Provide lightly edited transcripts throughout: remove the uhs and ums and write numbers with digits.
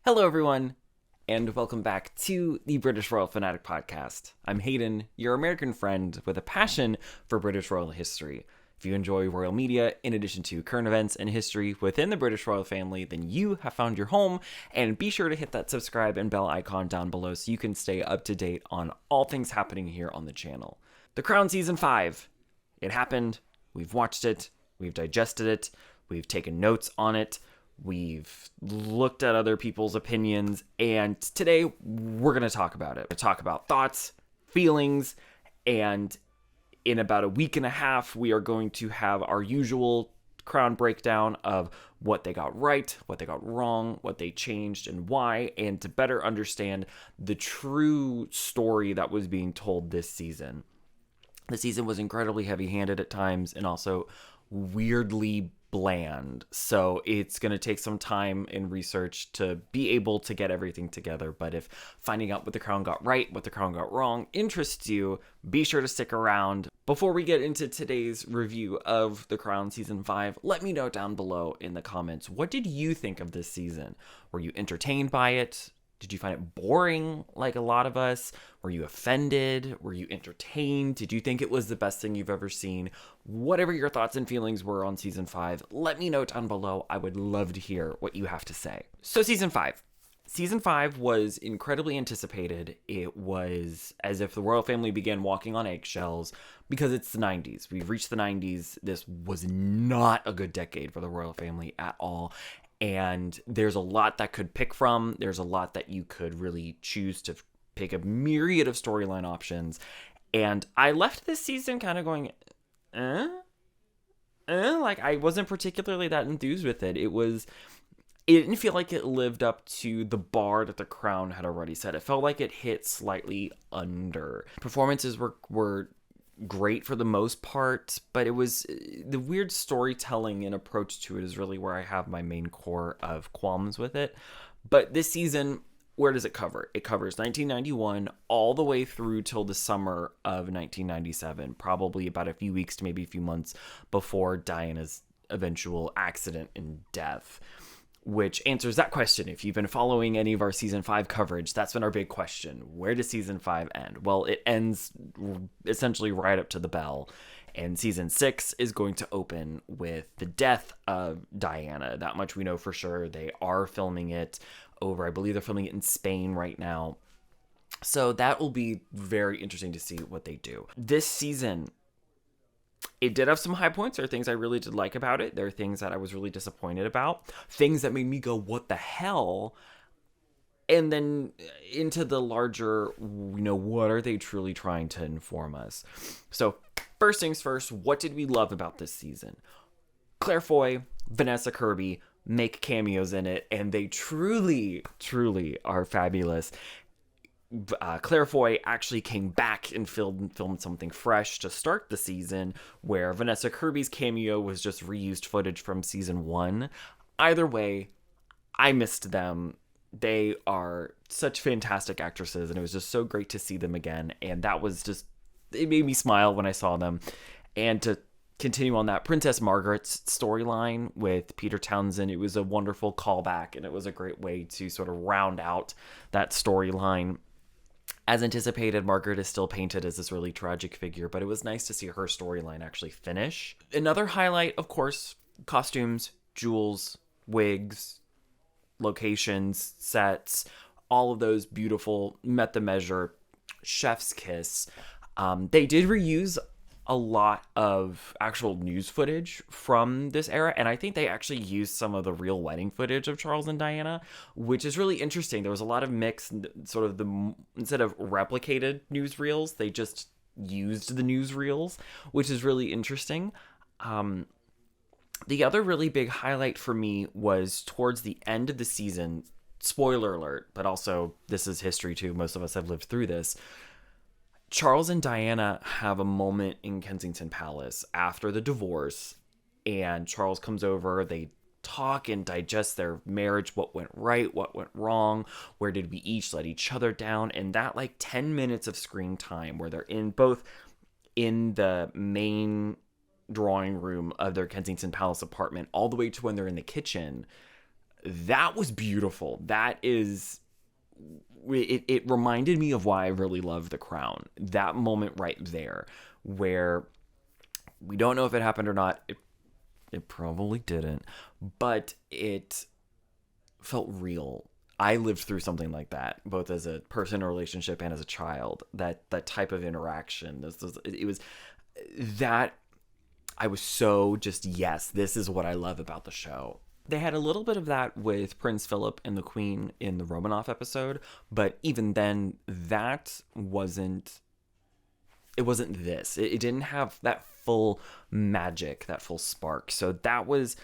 Hello, everyone, and welcome back to the British Royal Fanatic Podcast. I'm Hayden, your American friend with a passion for British royal history. If you enjoy royal media, in addition to current events and history within the British royal family, then you have found your home, and be sure to hit that subscribe and bell icon down below so you can stay up to date on all things happening here on the channel. The Crown Season 5. It happened, we've watched it, we've digested it, we've taken notes on it, we've looked at other people's opinions, and today we're going to talk about it. We're going to talk about thoughts, feelings, and in about a week and a half, we are going to have our usual Crown breakdown of what they got right, what they got wrong, what they changed, and why, and to better understand the true story that was being told this season. The season was incredibly heavy-handed at times and also weirdly bland. So it's going to take some time and research to be able to get everything together. But if finding out what the Crown got right, what the Crown got wrong interests you, be sure to stick around. Before we get into today's review of The Crown Season 5, let me know down below in the comments, what did you think of this season? Were you entertained by it? Did you find it boring like a lot of us? Were you offended? Were you entertained? Did you think it was the best thing you've ever seen? Whatever your thoughts and feelings were on Season 5, let me know down below. I would love to hear what you have to say. So Season 5. Season 5 was incredibly anticipated. It was as if the royal family began walking on eggshells because it's the 90s. We've reached the 90s. This was not a good decade for the royal family at all. And there's a lot that could pick from. There's a lot that you could really choose to pick a myriad of storyline options. And I left this season kind of going, like I wasn't particularly that enthused with it. It didn't feel like it lived up to the bar that the Crown had already set. It felt like it hit slightly under. Performances were great for the most part, but it was the weird storytelling and approach to it is really where I have my main core of qualms with it. But this season, where does it cover? It covers 1991 all the way through till the summer of 1997, probably about a few weeks to maybe a few months before Diana's eventual accident and death. Which answers that question. If you've been following any of our Season 5 coverage, that's been our big question. Where does Season 5 end? Well, it ends essentially right up to the bell. And Season 6 is going to open with the death of Diana. That much we know for sure. They are filming it over, I believe they're filming it in Spain right now. So that will be very interesting to see what they do. This season, it did have some high points. There are things I really did like about it. There are things that I was really disappointed about. Things that made me go, what the hell? And then into the larger, what are they truly trying to inform us? So first things first, what did we love about this season? Claire Foy, Vanessa Kirby make cameos in it, and they truly, truly are fabulous. Claire Foy actually came back and filmed something fresh to start the season, where Vanessa Kirby's cameo was just reused footage from Season 1. Either way, I missed them. They are such fantastic actresses, and it was just so great to see them again, and that was just, it made me smile when I saw them. And to continue on that, Princess Margaret's storyline with Peter Townsend, it was a wonderful callback, and it was a great way to sort of round out that storyline. As anticipated, Margaret is still painted as this really tragic figure, but it was nice to see her storyline actually finish. Another highlight, of course, costumes, jewels, wigs, locations, sets, all of those beautiful, met the measure, chef's kiss. They did reuse a lot of actual news footage from this era, and I think they actually used some of the real wedding footage of Charles and Diana, which is really interesting. There was a lot of mix, sort of instead of replicated newsreels, they just used the newsreels, which is really interesting. The other really big highlight for me was towards the end of the season, spoiler alert, but also this is history too, most of us have lived through this. Charles and Diana have a moment in Kensington Palace after the divorce, and Charles comes over, they talk and digest their marriage, what went right, what went wrong, where did we each let each other down, and that 10 minutes of screen time where they're both in the main drawing room of their Kensington Palace apartment all the way to when they're in the kitchen That was beautiful. That is, it reminded me of why I really love The Crown. That moment right there, where we don't know if it happened or not. It probably didn't, but it felt real. I lived through something like that, both as a person in a relationship and as a child. That type of interaction. It was that I was so just, yes, this is what I love about the show. They had a little bit of that with Prince Philip and the Queen in the Romanov episode, but even then, that wasn't. It wasn't this. It didn't have that full magic, that full spark. So that was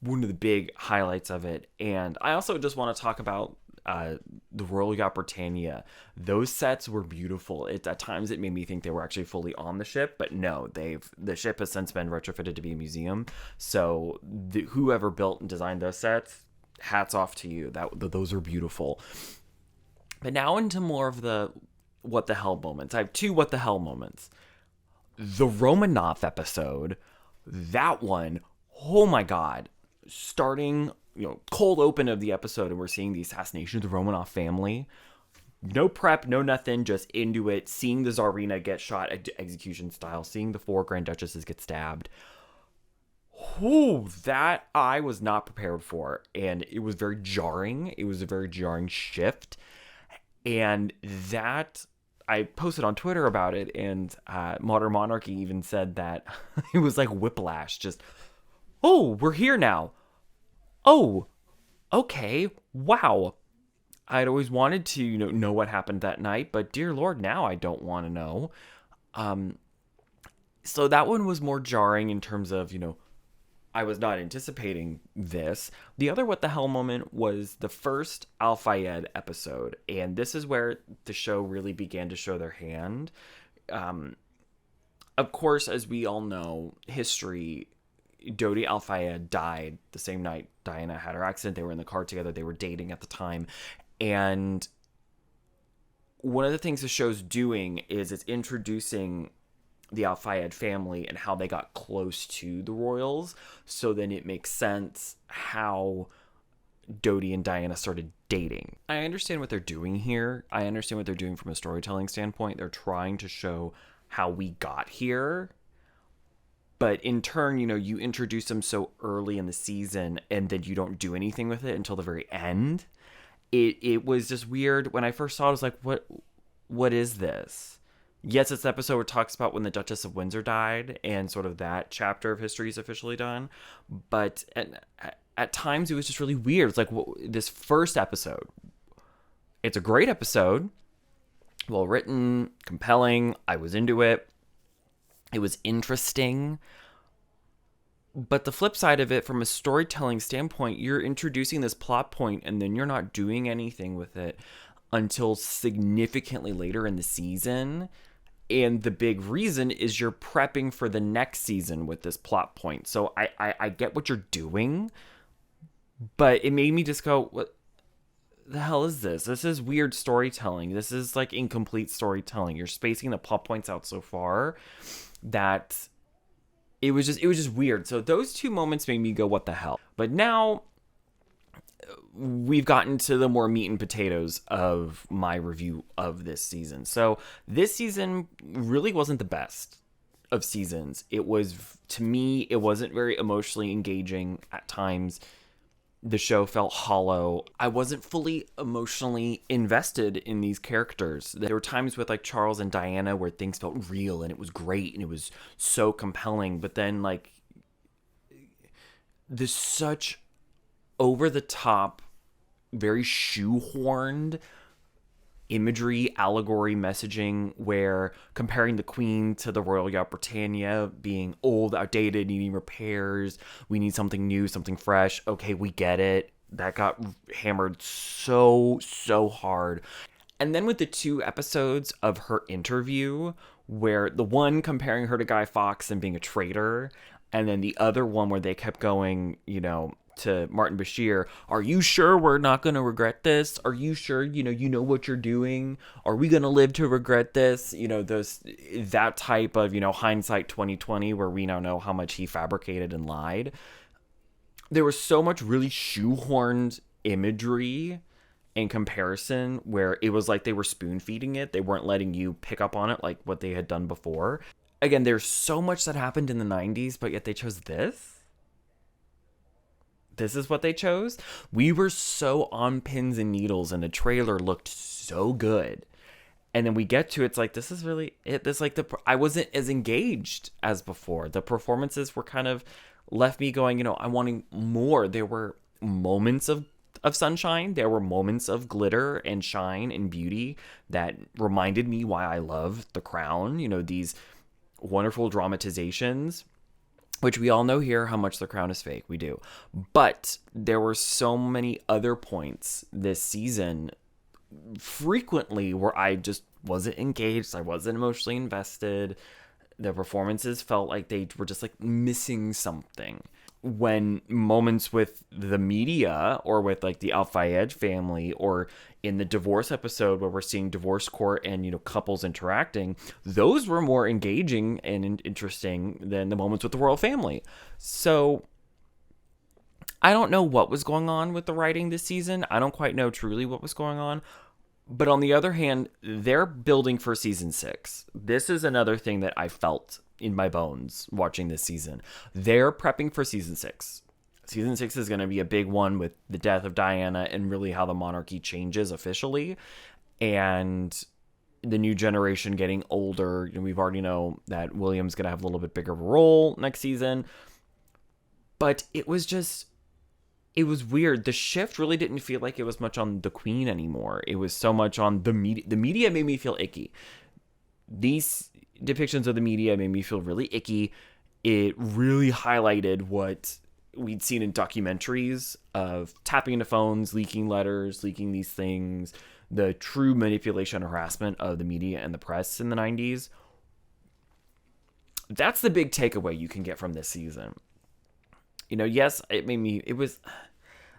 one of the big highlights of it. And I also just want to talk about the Royal Yacht Britannia. Those sets were beautiful. At times it made me think they were actually fully on the ship, but no, the ship has since been retrofitted to be a museum. So whoever built and designed those sets, hats off to you. Those are beautiful. But now into more of the what the hell moments. I have 2 what the hell moments. The Romanov episode, that one, oh my god. Starting, cold open of the episode, and we're seeing the assassination of the Romanov family. No prep, no nothing, just into it. Seeing the Tsarina get shot execution style. Seeing the 4 Grand Duchesses get stabbed. Whew, that I was not prepared for. And it was very jarring. It was a very jarring shift. And that, I posted on Twitter about it, and Modern Monarchy even said that it was like whiplash. Just, oh, we're here now. Oh, okay, wow. I'd always wanted to know what happened that night, but dear Lord, now I don't want to know. So that one was more jarring in terms of, I was not anticipating this. The other what the hell moment was the first Al Fayed episode, and this is where the show really began to show their hand. Of course, as we all know, history, Dodi Al Fayed died the same night Diana had her accident. They were in the car together. They were dating at the time. And one of the things the show's doing is it's introducing the Al Fayed family and how they got close to the royals. So then it makes sense how Dodi and Diana started dating. I understand what they're doing here. I understand what they're doing from a storytelling standpoint. They're trying to show how we got here. But in turn, you introduce them so early in the season and then you don't do anything with it until the very end. It was just weird. When I first saw it, I was like, what is this? Yes, it's the episode where it talks about when the Duchess of Windsor died and sort of that chapter of history is officially done. But at times it was just really weird. It's like this first episode. It's a great episode. Well written, compelling. I was into it. It was interesting. But the flip side of it, from a storytelling standpoint, you're introducing this plot point and then you're not doing anything with it until significantly later in the season. And the big reason is you're prepping for the next season with this plot point. So I get what you're doing, but it made me just go, what the hell is this? This is weird storytelling. This is like incomplete storytelling. You're spacing the plot points out so far that it was just weird. So those 2 moments made me go, what the hell? But now we've gotten to the more meat and potatoes of my review of this season. So this season really wasn't the best of seasons. It was, to me, it wasn't very emotionally engaging at times. The show felt hollow. I wasn't fully emotionally invested in these characters. There were times with like Charles and Diana where things felt real and it was great and it was so compelling. But then like there's such over the top, very shoehorned imagery, allegory, messaging where comparing the Queen to the Royal Yacht Britannia being old, outdated, needing repairs. We need something new, something fresh. Okay, we get it. That got hammered so hard. And then with the 2 episodes of her interview, where the one comparing her to Guy Fawkes and being a traitor, and then the other one where they kept going, to Martin Bashir, are you sure we're not going to regret this? Are you sure, you know what you're doing? Are we going to live to regret this? That type of, hindsight 2020 where we now know how much he fabricated and lied. there was so much really shoehorned imagery in comparison where it was like they were spoon feeding it. They weren't letting you pick up on it like what they had done before. Again, there's so much that happened in the 90s, but yet they chose this. This is what they chose. We were so on pins and needles, and the trailer looked so good. And then we get to it's like, this is really it. This like I wasn't as engaged as before. The performances were kind of left me going, I'm wanting more. There were moments of sunshine. There were moments of glitter and shine and beauty that reminded me why I love The Crown. These wonderful dramatizations, which we all know here how much The Crown is fake. We do. But there were so many other points this season frequently where I just wasn't engaged. I wasn't emotionally invested. The performances felt like they were just like missing something. When moments with the media or with like the Al Fayed family or in the divorce episode where we're seeing divorce court and, couples interacting, those were more engaging and interesting than the moments with the royal family. So I don't know what was going on with the writing this season. I don't quite know truly what was going on. But on the other hand, they're building for season 6. This is another thing that I felt in my bones watching this season. They're prepping for season 6. Season 6 is going to be a big one with the death of Diana and really how the monarchy changes officially. And the new generation getting older. We've already know that William's going to have a little bit bigger of a role next season. But it was weird. The shift really didn't feel like it was much on the Queen anymore. It was so much on the media. The media made me feel icky. These depictions of the media made me feel really icky. It really highlighted what we'd seen in documentaries of tapping into phones, leaking letters, leaking these things, the true manipulation and harassment of the media and the press in the 90s. That's the big takeaway you can get from this season. Yes,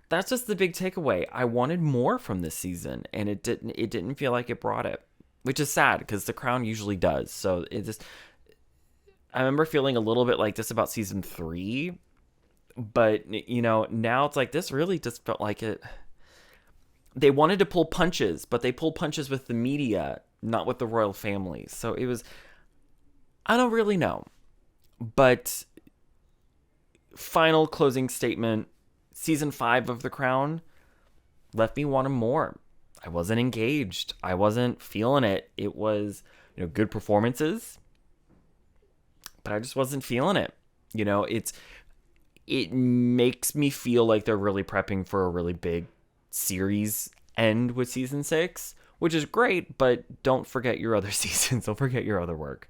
that's just the big takeaway. I wanted more from this season, and it didn't feel like it brought it, which is sad because The Crown usually does. So I remember feeling a little bit like this about season 3, but now it's like this really just felt like it. They wanted to pull punches, but they pulled punches with the media, not with the royal family. So it was, I don't really know, but final closing statement, season 5 of The Crown left me wanting more. I wasn't engaged. I wasn't feeling it. It was, good performances, but I just wasn't feeling it. It makes me feel like they're really prepping for a really big series end with season 6, which is great, but don't forget your other seasons. Don't forget your other work.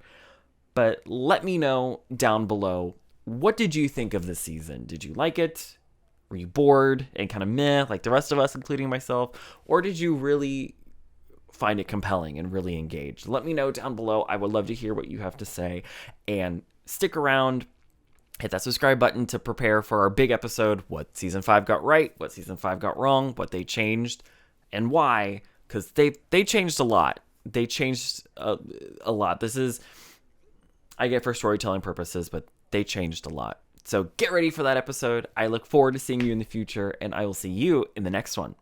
But let me know down below, what did you think of this season? Did you like it? Were you bored and kind of meh, like the rest of us, including myself? Or did you really find it compelling and really engaged? Let me know down below. I would love to hear what you have to say. And stick around. Hit that subscribe button to prepare for our big episode. What season 5 got right, what season 5 got wrong, what they changed, and why. Because they changed a lot. They changed a lot. This is, I get for storytelling purposes, but they changed a lot. So get ready for that episode. I look forward to seeing you in the future, and I will see you in the next one.